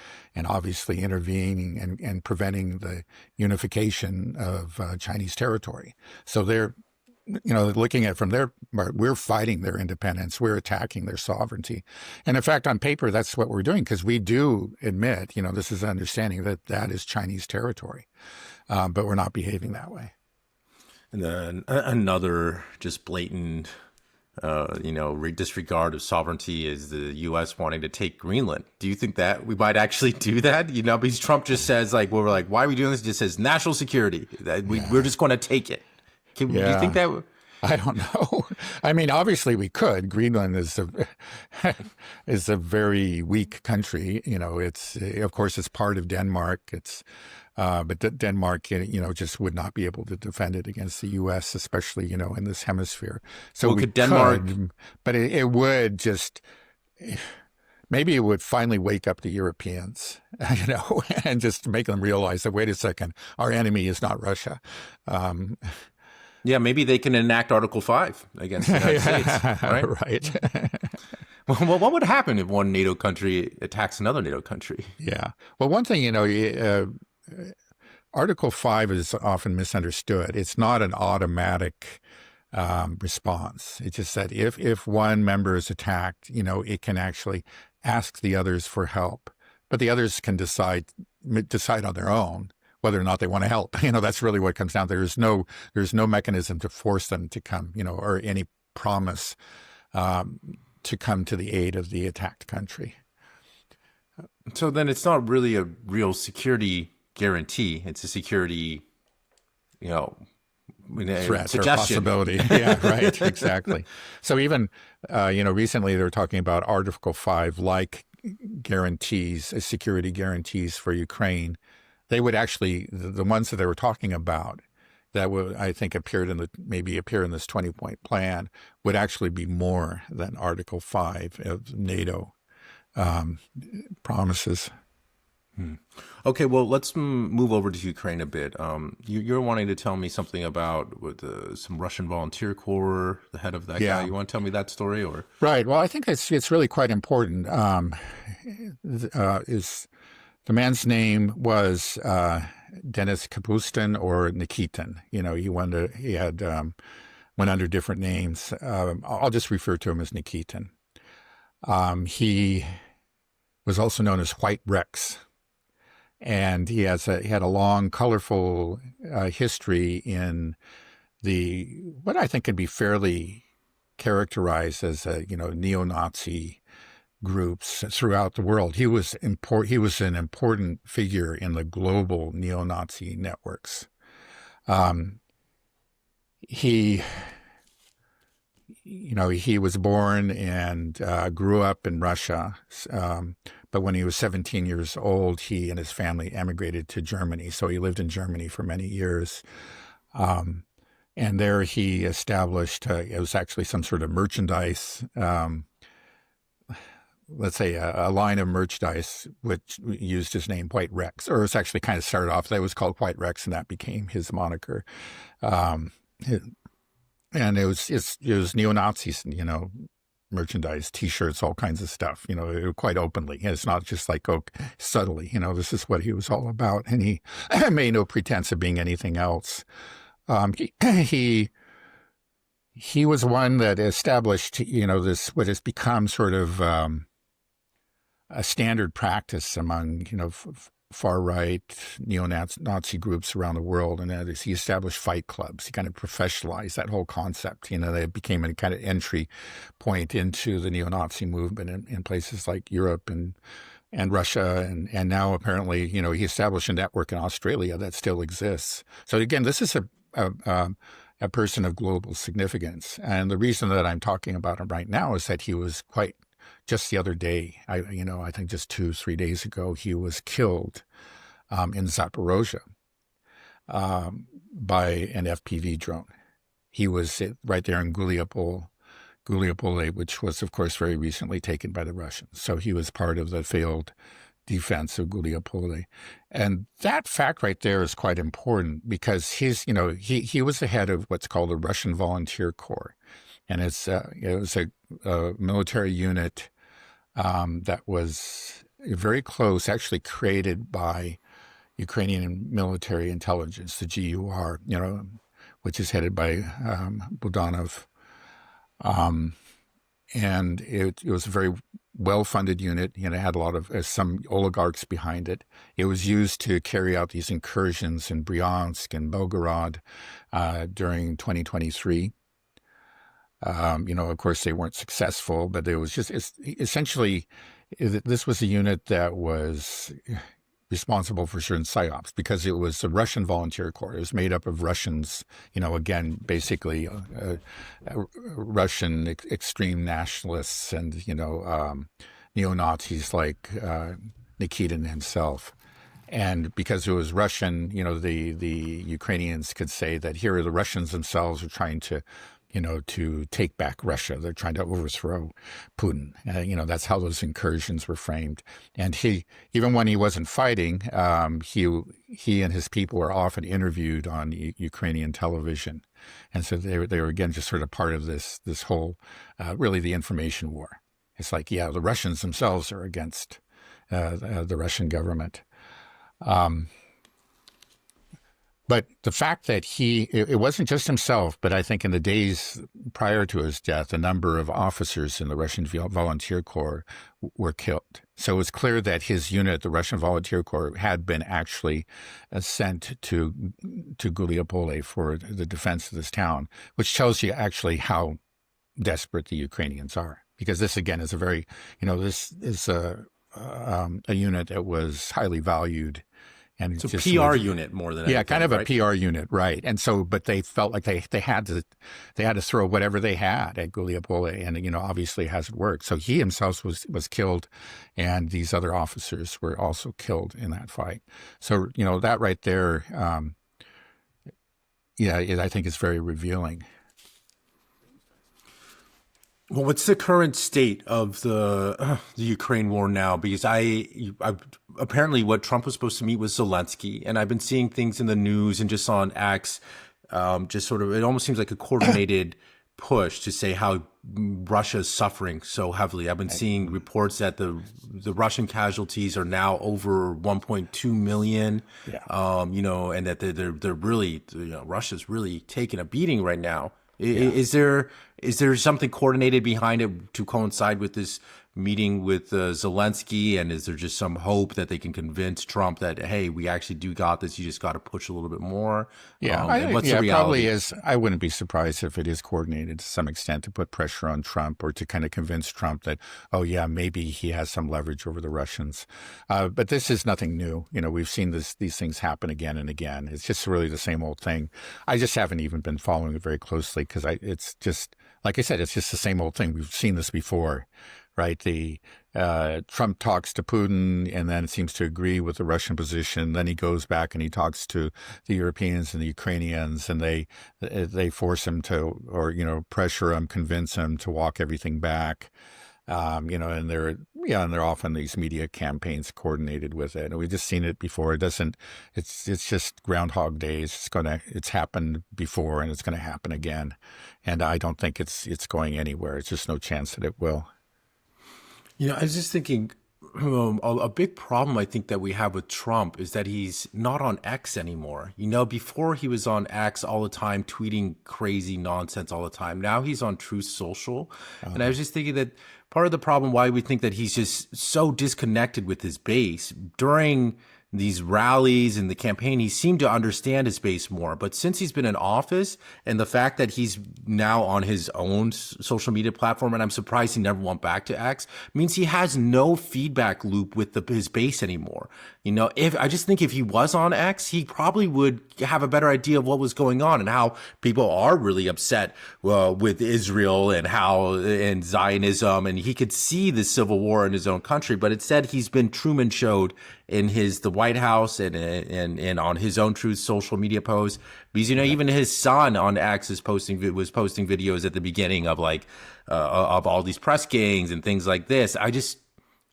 obviously intervening and preventing the unification of Chinese territory. So they're, looking at it from we're fighting their independence. We're attacking their sovereignty. And in fact, on paper, that's what we're doing, because we do admit, this is an understanding that is Chinese territory. But we're not behaving that way. and then another just blatant disregard of sovereignty is the U.S. wanting to take Greenland. Do you think that we might actually do that? Because Trump just says we're like, why are we doing this? It just says national security. That we're just going to take it. Do you think that? I don't know. I mean, obviously we could. Greenland is a very weak country. It's of course it's part of Denmark. But Denmark, just would not be able to defend it against the U.S., especially in this hemisphere. So we could Denmark, but it would just. Maybe it would finally wake up the Europeans, and just make them realize that, wait a second, our enemy is not Russia. Yeah, maybe they can enact Article 5 against the United States, right? Right. Well, what would happen if one NATO country attacks another NATO country? Yeah. Well, one thing, Article 5 is often misunderstood. It's not an automatic response. It's just that if one member is attacked, it can actually ask the others for help, but the others can decide on their own whether or not they want to help. That's really what comes down to. There's no mechanism to force them to come, or any promise to come to the aid of the attacked country. So then it's not really a real security guarantee. It's a security, threat suggestion. Or possibility. Yeah, right. Exactly. So even, recently they were talking about Article 5, like guarantees, security guarantees for Ukraine. They would actually, the ones that they were talking about that would, I think, appear in this 20-point plan would actually be more than Article 5 of NATO promises. Okay, well, let's move over to Ukraine a bit. You're wanting to tell me something about some Russian volunteer corps, the head of that guy. You want to tell me that story, or? Right. Well, I think it's really quite important. The man's name was Denis Kapustin or Nikitin. He had went under different names. I'll just refer to him as Nikitin. He was also known as White Rex, and he had a long, colorful history in what I think could be fairly characterized as neo-Nazi groups throughout the world. He was an important figure in the global neo-Nazi networks. He was born and grew up in Russia, but when he was 17 years old, he and his family emigrated to Germany. So he lived in Germany for many years. And there he established, it was actually some sort of merchandise, let's say a line of merchandise which used his name White Rex, or it's actually kind of started off, that was called White Rex, and that became his moniker. And it was neo-Nazis, merchandise, T-shirts, all kinds of stuff, quite openly. It's not just like, subtly, this is what he was all about. And he made no pretense of being anything else. He was one that established, this, what has become sort of a standard practice among, far-right neo-Nazi groups around the world, and that is he established fight clubs. He kind of professionalized that whole concept. They became a kind of entry point into the neo-Nazi movement in places like Europe and Russia, and now apparently, he established a network in Australia that still exists. So again, this is a person of global significance, and the reason that I'm talking about him right now is that he was just the other day, I think just 2-3 days ago, he was killed in Zaporozhye by an FPV drone. He was right there in Guliapole, which was, of course, very recently taken by the Russians. So he was part of the failed defense of Guliapole. And that fact right there is quite important because he was the head of what's called the Russian Volunteer Corps. And it was a military unit that was very close, actually created by Ukrainian military intelligence, the GUR, which is headed by Budanov. And it was a very well-funded unit. It had a lot of some oligarchs behind it. It was used to carry out these incursions in Bryansk and Belgorod during 2023. Of course, they weren't successful, but it was just essentially this was a unit that was responsible for certain psyops because it was a Russian volunteer corps. It was made up of Russians, again, basically Russian extreme nationalists and, neo-Nazis like Nikitin himself. And because it was Russian, the Ukrainians could say that here are the Russians themselves are trying to, to take back Russia. They're trying to overthrow Putin. That's how those incursions were framed. And he, even when he wasn't fighting, he and his people were often interviewed on Ukrainian television. And so they were again, just sort of part of this whole, really the information war. It's like, yeah, the Russians themselves are against the Russian government. But the fact that it wasn't just himself, but I think in the days prior to his death, a number of officers in the Russian Volunteer Corps were killed. So it was clear that his unit, the Russian Volunteer Corps, had been actually sent to Guliopole for the defense of this town, which tells you actually how desperate the Ukrainians are. Because this, again, is a very, this is a unit that was highly valued. And it's a PR unit more than anything. Yeah, kind of right? a PR unit, right? And so, but they felt like they had to throw whatever they had at Guliopole, and obviously it hasn't worked. So he himself was killed, and these other officers were also killed in that fight. So that right there, I think is very revealing. Well, what's the current state of the Ukraine war now? Because I apparently what Trump was supposed to meet with Zelensky, and I've been seeing things in the news and just on X, just sort of, it almost seems like a coordinated push to say how Russia is suffering so heavily. I've been seeing reports that the Russian casualties are now over 1.2 million, and that they're really, Russia's really taking a beating right now. Yeah. Is there something coordinated behind it to coincide with this meeting with Zelensky? And is there just some hope that they can convince Trump that, hey, we actually do got this, you just got to push a little bit more? Yeah, it probably is. I wouldn't be surprised if it is coordinated to some extent to put pressure on Trump or to kind of convince Trump that, oh, yeah, maybe he has some leverage over the Russians. But this is nothing new. We've seen these things happen again and again. It's just really the same old thing. I just haven't even been following it very closely because it's just, like I said, it's just the same old thing. We've seen this before. Right, the Trump talks to Putin, and then it seems to agree with the Russian position. Then he goes back and he talks to the Europeans and the Ukrainians, and they force him to, or pressure him, convince him to walk everything back. And they're often these media campaigns coordinated with it. And we've just seen it before. It's just Groundhog Days. It's happened before, and it's going to happen again. And I don't think it's going anywhere. It's just no chance that it will. I was just thinking, a big problem I think that we have with Trump is that he's not on X anymore. Before he was on X all the time, tweeting crazy nonsense all the time. Now he's on Truth Social. And I was just thinking that part of the problem why we think that he's just so disconnected with his base during these rallies and the campaign, he seemed to understand his base more. But since he's been in office, and the fact that he's now on his own social media platform, and I'm surprised he never went back to X, means he has no feedback loop with his base anymore. I just think if he was on X, he probably would have a better idea of what was going on and how people are really upset with Israel and Zionism, and he could see the civil war in his own country. But instead, he's been Truman showed in the White House and on his own Truth social media posts, because even his son on X was posting videos at the beginning of of all these press gangs and things like this.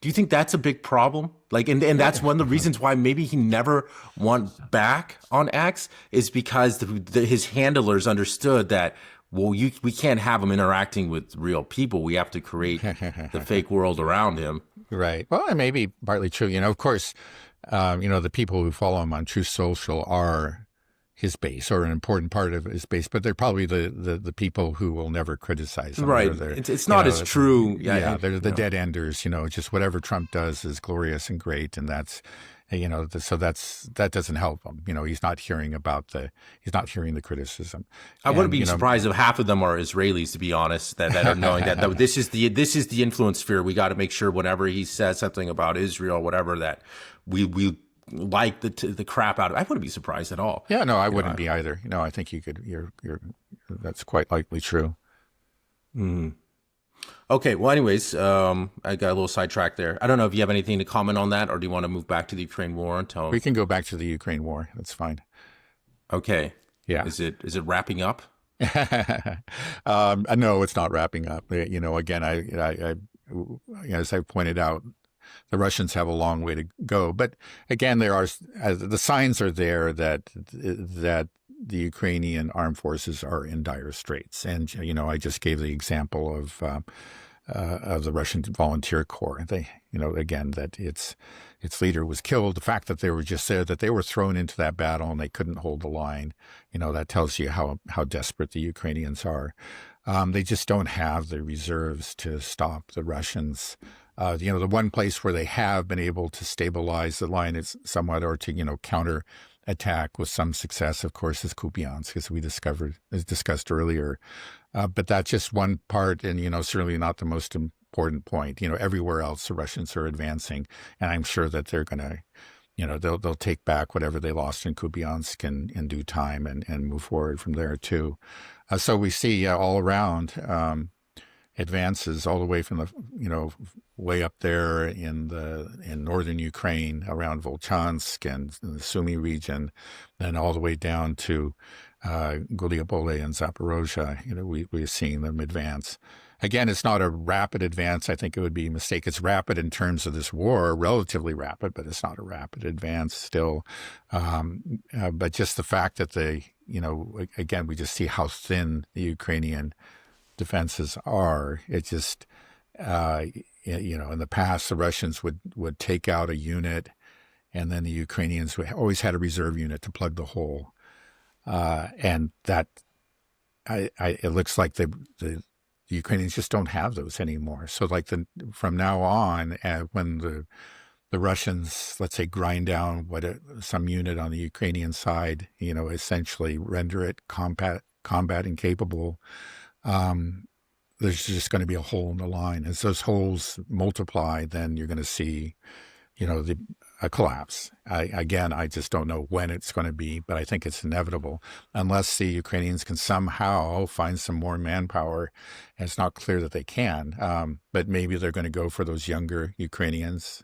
Do you think that's a big problem? And that's one of the reasons why maybe he never went back on X is because his handlers understood that, well, we can't have him interacting with real people. We have to create the fake world around him. Right. Well, it may be partly true. Of course, the people who follow him on Truth Social are his base or an important part of his base, but they're probably the people who will never criticize him. Right. It's not as true. Yeah. They're the dead enders, just whatever Trump does is glorious and great. And that's, So that doesn't help him. He's not hearing the criticism. I wouldn't be surprised if half of them are Israelis, to be honest, that are knowing that this is the influence sphere. We got to make sure whenever he says something about Israel, whatever, that we like the crap out of it. I wouldn't be surprised at all. Yeah, no, I wouldn't be either. I think that's quite likely true. Mm. Okay. Well, anyways, I got a little sidetracked there. I don't know if you have anything to comment on that, or do you want to move back to the Ukraine war until we can go back to the Ukraine war? That's fine. Okay. Yeah. Is it wrapping up? No, it's not wrapping up. Again, I as I pointed out, the Russians have a long way to go. But again, the signs are there that the Ukrainian armed forces are in dire straits. And I just gave the example of the Russian Volunteer Corps. Again, that its leader was killed. The fact that they were just there, that they were thrown into that battle and they couldn't hold the line, that tells you how desperate the Ukrainians are. They just don't have the reserves to stop the Russians. The one place where they have been able to stabilize the line is somewhat, or to counter attack with some success, of course, is Kupiansk, as we discussed earlier. But that's just one part, and certainly not the most important point. Everywhere else the Russians are advancing, and I'm sure that they're going to, they'll take back whatever they lost in Kupiansk in due time and move forward from there too. So we see all around advances all the way from the way up there in northern Ukraine around Volchansk and the Sumy region, then all the way down to Guliopole and Zaporozhye. We're seeing them advance. Again, it's not a rapid advance. I think it would be a mistake. It's rapid in terms of this war, relatively rapid, but it's not a rapid advance still. But just the fact that again, we just see how thin the Ukrainian defenses are. It just, in the past, the Russians would take out a unit, and then the Ukrainians always had a reserve unit to plug the hole. And that, it looks like the Ukrainians just don't have those anymore. So from now on, when the Russians, let's say, grind down some unit on the Ukrainian side, essentially render it combat incapable, there's just going to be a hole in the line. As those holes multiply, then you're going to see, a collapse. I just don't know when it's going to be, but I think it's inevitable unless the Ukrainians can somehow find some more manpower. And it's not clear that they can, but maybe they're going to go for those younger Ukrainians.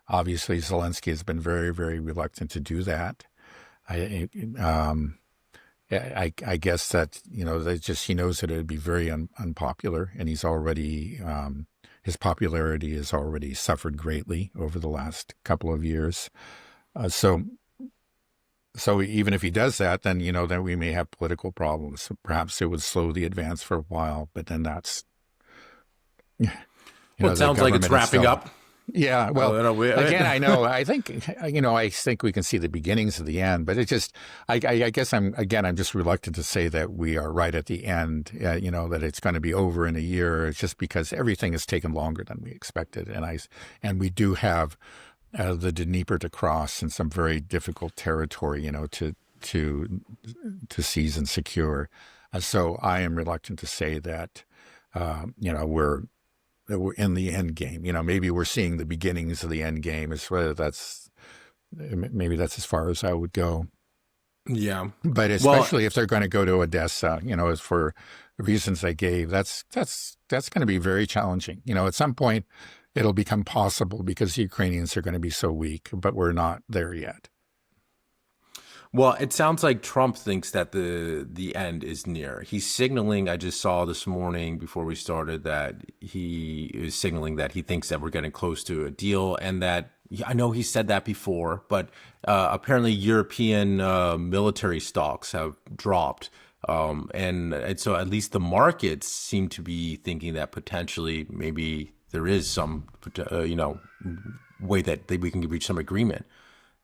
Obviously, Zelensky has been very, very reluctant to do that. I guess that, he knows that it would be very unpopular, and he's already, his popularity has already suffered greatly over the last couple of years. So even if he does that, then, then we may have political problems. Perhaps it would slow the advance for a while, but then that's, it sounds like it's wrapping up. Yeah, well, again, I know. I think we can see the beginnings of the end, but it just, I guess I'm just reluctant to say that we are right at the end. That it's going to be over in a year. It's just because everything has taken longer than we expected, and we do have the Dnieper to cross in some very difficult territory, to seize and secure. So I am reluctant to say that, we're in the end game. Maybe we're seeing the beginnings of the end game. Maybe that's as far as I would go. Yeah. But especially if they're going to go to Odessa, as for the reasons I gave, that's going to be very challenging. At some point it'll become possible because the Ukrainians are going to be so weak, but we're not there yet. Well, it sounds like Trump thinks that the end is near. He's signaling, I just saw this morning before we started, that he is signaling that he thinks that we're getting close to a deal, and that, I know he said that before, but apparently European military stocks have dropped. And so at least the markets seem to be thinking that potentially maybe there is some, way that we can reach some agreement.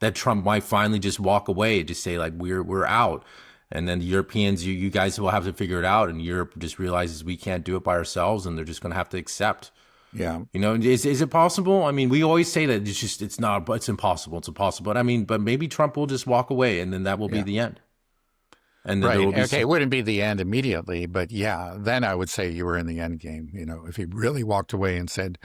That Trump might finally just walk away, just say we're out, and then the Europeans, you guys will have to figure it out, and Europe just realizes we can't do it by ourselves, and they're just going to have to accept. Yeah. You know, is it possible? I mean, we always say that it's not, but it's impossible. It's impossible. But I mean, but maybe Trump will just walk away, and then that will be Yeah. the end. And then there Right. will be Okay. It wouldn't be the end immediately, but yeah, then I would say you were in the end game. You know, if he really walked away and said,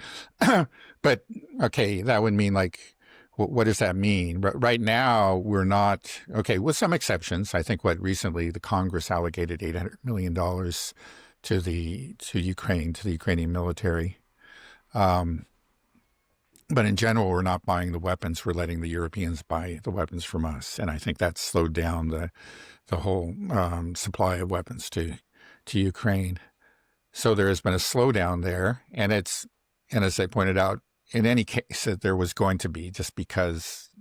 but okay, that would mean like, what does that mean? Right now, we're not, okay, with some exceptions. I think what recently the Congress allocated $800 million to Ukraine, to the Ukrainian military. But in general, we're not buying the weapons. We're letting the Europeans buy the weapons from us. And I think that's slowed down the whole supply of weapons to Ukraine. So there has been a slowdown there. And as I pointed out, in any case that there was going to be, just because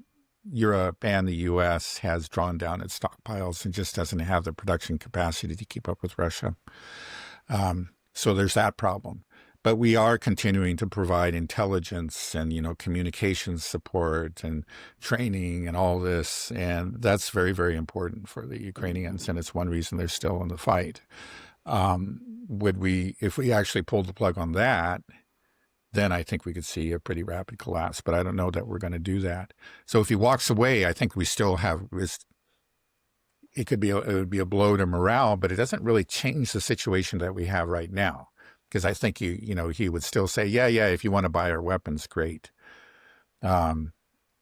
Europe and the U.S. has drawn down its stockpiles and just doesn't have the production capacity to keep up with Russia. So there's that problem. But we are continuing to provide intelligence and, communications support and training and all this. And that's very, very important for the Ukrainians. And it's one reason they're still in the fight. If we actually pulled the plug on that, then I think we could see a pretty rapid collapse. But I don't know that we're going to do that. So if he walks away, I think we still have it would be a blow to morale, but it doesn't really change the situation that we have right now. Because I think he would still say, yeah, if you want to buy our weapons, great. And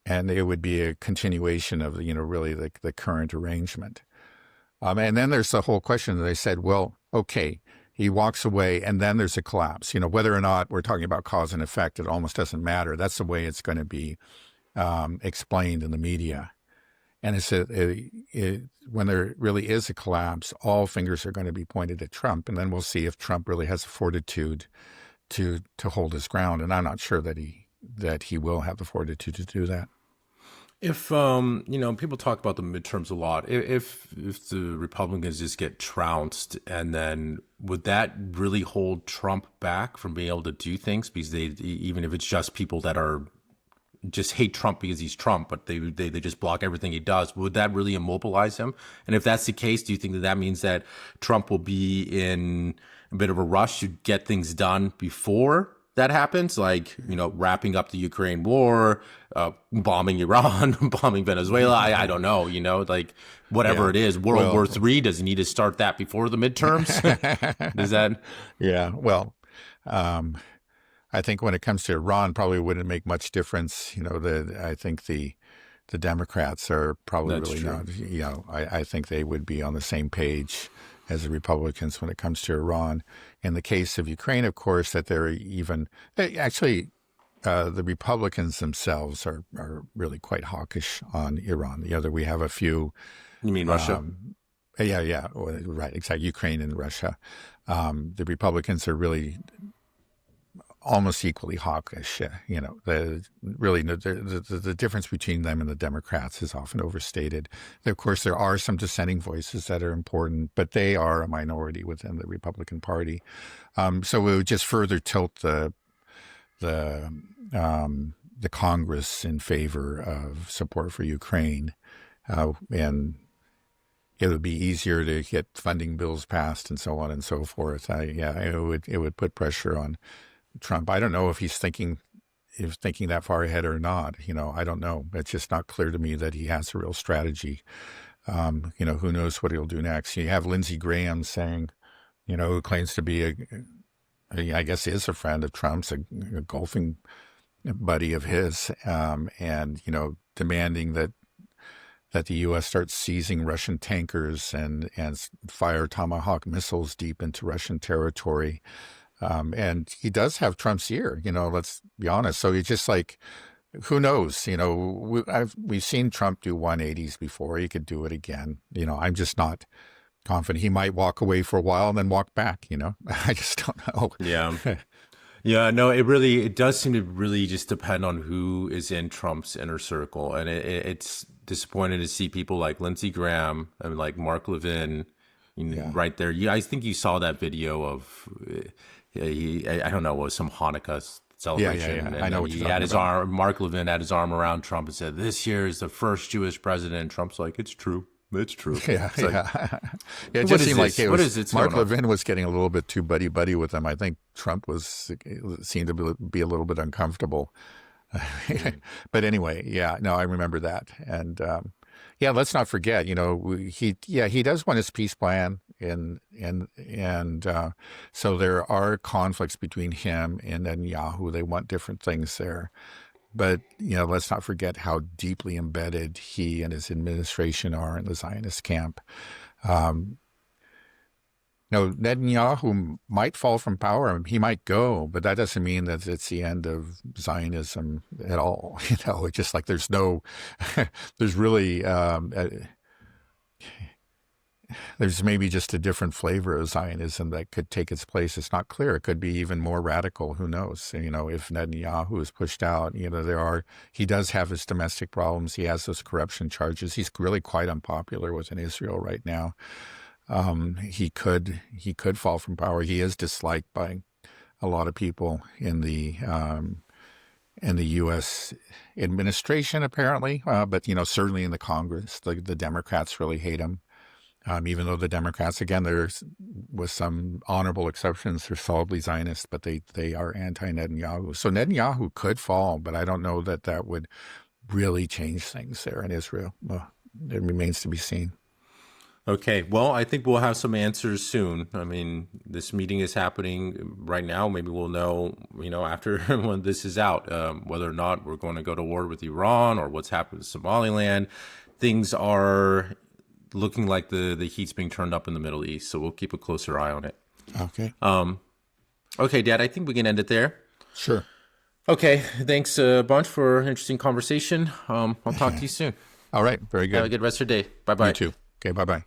it would be a continuation of, really the current arrangement. And then there's the whole question that they said, well, okay, he walks away and then there's a collapse. Whether or not we're talking about cause and effect, it almost doesn't matter. That's the way it's going to be explained in the media. And when there really is a collapse, all fingers are going to be pointed at Trump, and then we'll see if Trump really has the fortitude to hold his ground. And I'm not sure that he will have the fortitude to do that. If people talk about the midterms a lot. If the Republicans just get trounced, and then would that really hold Trump back from being able to do things? Because even if it's just people that are just hate Trump because he's Trump, but they just block everything he does. Would that really immobilize him? And if that's the case, do you think that means that Trump will be in a bit of a rush to get things done before that happens? Like, wrapping up the Ukraine war, bombing Iran, bombing Venezuela. I don't know, like whatever it is, World War III, does he need to start that before the midterms? Does that? Yeah, well, I think when it comes to Iran, probably wouldn't make much difference. I think the Democrats are probably That's really true. not. I think they would be on the same page as the Republicans when it comes to Iran. In the case of Ukraine, of course, that the Republicans themselves are really quite hawkish on Iran. We have a few. You mean Russia? Yeah, right, exactly. Ukraine and Russia. The Republicans are really almost equally hawkish. The difference between them and the Democrats is often overstated. Of course, there are some dissenting voices that are important, but they are a minority within the Republican Party. So it would just further tilt the Congress in favor of support for Ukraine, and it would be easier to get funding bills passed and so on and so forth. It would put pressure on Trump. I don't know if he's thinking that far ahead or not. I don't know. It's just not clear to me that he has a real strategy. Who knows what he'll do next? You have Lindsey Graham saying, who claims to be I guess is a friend of Trump's, a golfing buddy of his, and demanding that the U.S. starts seizing Russian tankers and fire Tomahawk missiles deep into Russian territory. And he does have Trump's ear, let's be honest. So it's just like, who knows? We've seen Trump do 180s before. He could do it again. I'm just not confident. He might walk away for a while and then walk back. I just don't know. Yeah. Yeah, no, it does seem to really just depend on who is in Trump's inner circle. And it's disappointing to see people like Lindsey Graham and like Mark Levin right there. I think you saw that video of, I don't know, it was some Hanukkah celebration. Yeah. And I know what you're talking about. Mark Levin had his arm around Trump and said, "This year is the first Jewish president." And Trump's like, "It's true." It's true. Yeah, It's like, yeah. It what just is seemed like this? What is it's Mark going on? Levin was getting a little bit too buddy with him. I think Trump seemed to be a little bit uncomfortable. But anyway, yeah, no, I remember that. And yeah, let's not forget, he does want his peace plan, and so there are conflicts between him and Netanyahu. They want different things there. But, let's not forget how deeply embedded he and his administration are in the Zionist camp. Netanyahu might fall from power. He might go, but that doesn't mean that it's the end of Zionism at all. It's just like there's really, there's maybe just a different flavor of Zionism that could take its place. It's not clear. It could be even more radical. Who knows? If Netanyahu is pushed out, he does have his domestic problems. He has those corruption charges. He's really quite unpopular within Israel right now. He could fall from power. He is disliked by a lot of people in the U.S. administration, apparently. But certainly in the Congress, the Democrats really hate him. Even though the Democrats, again, there's with some honorable exceptions, they're solidly Zionist, but they are anti-Netanyahu. So Netanyahu could fall, but I don't know that would really change things there in Israel. Well, it remains to be seen. Okay, well, I think we'll have some answers soon. I mean, this meeting is happening right now. Maybe we'll know, after when this is out, whether or not we're going to go to war with Iran or what's happened with Somaliland. Things are looking like the heat's being turned up in the Middle East, so we'll keep a closer eye on it. Okay. Okay, Dad, I think we can end it there. Sure. Okay, thanks a bunch for an interesting conversation. I'll talk to you soon. All right, very good. Have a good rest of your day. Bye-bye. You too. Okay, bye-bye.